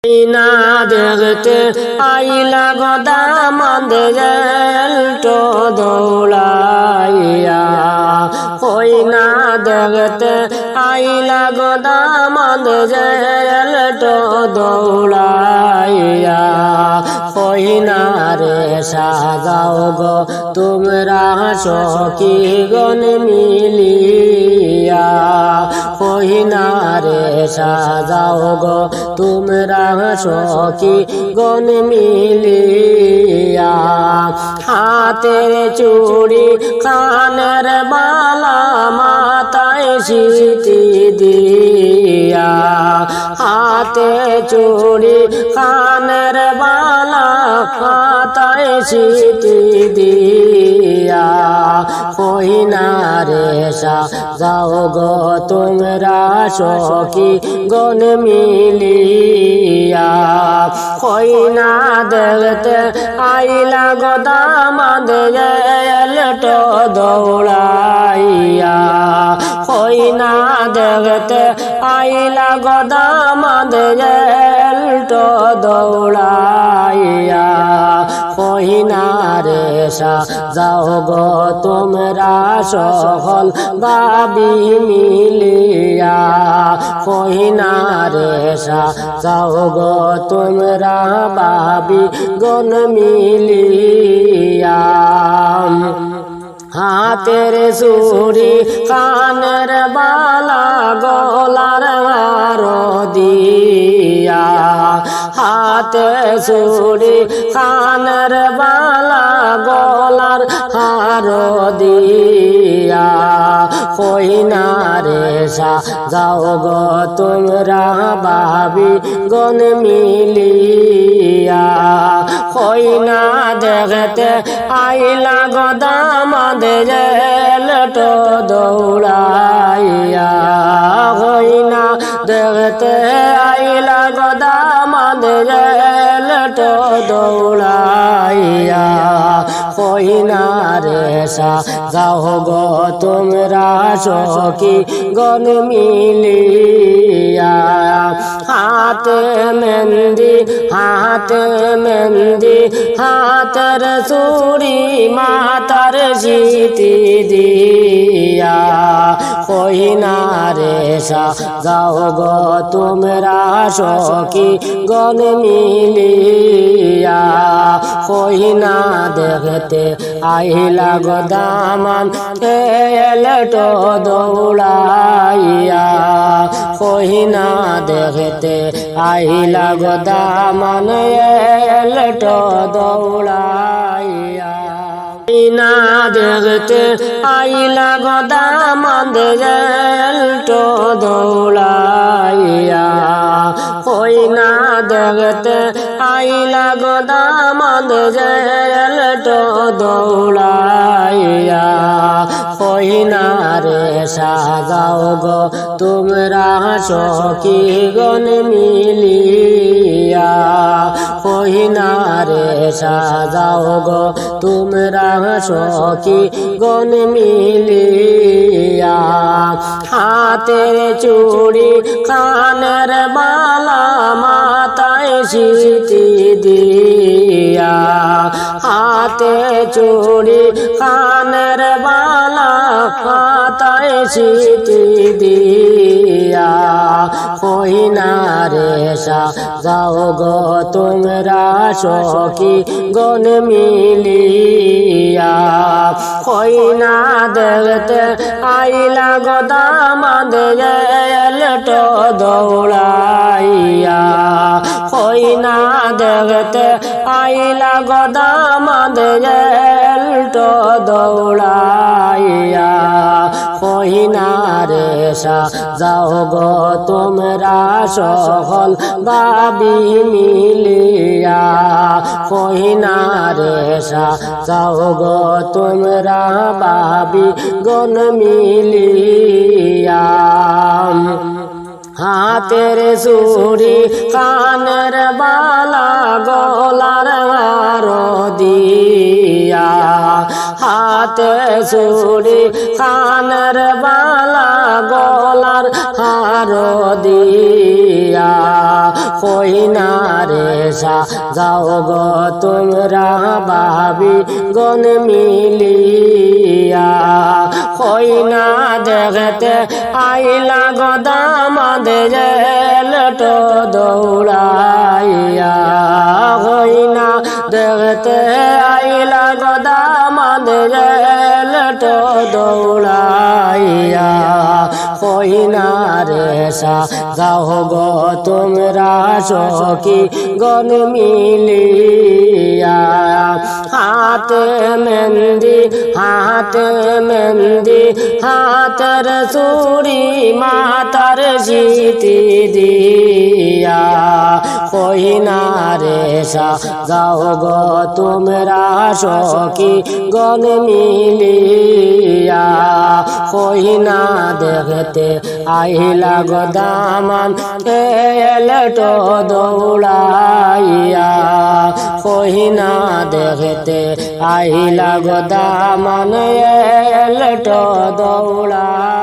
না দেখতে আইলা গদামদ জেলটো দৌড়াইয়া কই না দেখতে আইলা গদামদ জেলটো দৌড়াইয়া কই না রে সাজাও গো তোমরা সখী গণ মিলিয়া কই না রে সাজাও গো তোমরা সখী গণ মিলিয়া হাতের চুড়ি কানের বালা মাথায় সিটি দিয়া হাতে চুড়ি কানের বালা মাথায় সিটি দিয়া কই না রে সাজাও গো তোমরা সখী গণ মিলিয়া কই না দেখতে আইলা গদামদ জেলটো দৌড়াইয়া কই না দেখতে আইলা গদামদ জেলটো দৌড়াইয়া কই না রে সাজাও গো তোমরা সকল ভাবি মিলিয়া কই না রে সাজাও গো তোমরা ভাবি গণ মিলিয়া হাতের চুড়ি কানের বালা গলার হার দিয়া হাতে চুড়ি কানের বালা গলার হার দিয়া কই না রে সাজাও গো তোমরা ভাবি গণ মিলিয়া কই না দেখতে আইলা গদামদ জেলটো দৌড়াইয়া কই না দেখতে আইলা গদামদ জেলটো দৌড়াইয়া কই না রে সাজাও গো তোমরা সখী গণ মিলিয়া হাতে মেহেন্দি হাতের চুড়ি মাতার সিটি দিয়া কই না রে সাজাও গো তোমরা সখী গণ মিলিয়া কই না দেখতে আইলা গদামদ জেলটো দৌড়াইয়া কই না দেখতে আইলা গদামদ জেলটো দৌড়াইয়া না দেখতে আইলা গদামদ জেলটো দৌড়াইয়া কই না দেখতে আইলা গদামদ জেলটো দৌড়াইয়া কই না রে সাজাও গো তোমরা সখী গণ মিলিয়া কই না রে সাজাও গো তোমরা সখী গণ মিলিয়া হাতের চুড়ি কানের বালা মাথায় সিটি দিয়া হাতে চুড়ি কানের বালা মাথায় সিটি দিয়া কই না রে সাজাও গো তোমরা সখী গণ মিলিয়া কই না দেখতে আইলা গদামদ জেলটো দৌড়াইয়া কই না দেখতে আইলা গদামদ জেলটো দৌড়াইয়া কই না রে সাজাও গো তোমরা সকল ভাবি মিলিয়া কই না রে সাজাও গো তোমরা ভাবি গণ মিলিয়া হাতের চুড়ি কানের বালা গলার হার দিয়া হাতে চুড়ি কানের বালা গলার হার দিয়া দিয়া কইনা রে যাও গো তোমরা ভাবি গন মিলিয়া কইনা দেখতে আইলা গো দামাদের লটো দৌড়াইয়া কইনা দেখতে আইলা গো দামাদের লটো দৌড়াইয়া কইনা রে যাও গো তোমরা সখী গন মিলিয়া হাতে মেহেন্দি হাতের চুড়ি মাতার সিটি দিয়া কইনা রে যাও গো তোমরা সখী গন মিলিয়া কইনা দেখতে আইলা গো দামান এলটো দৌড়াইয়া কইনা দেখতে আইলা গো দামান এলটো দৌড়াইয়া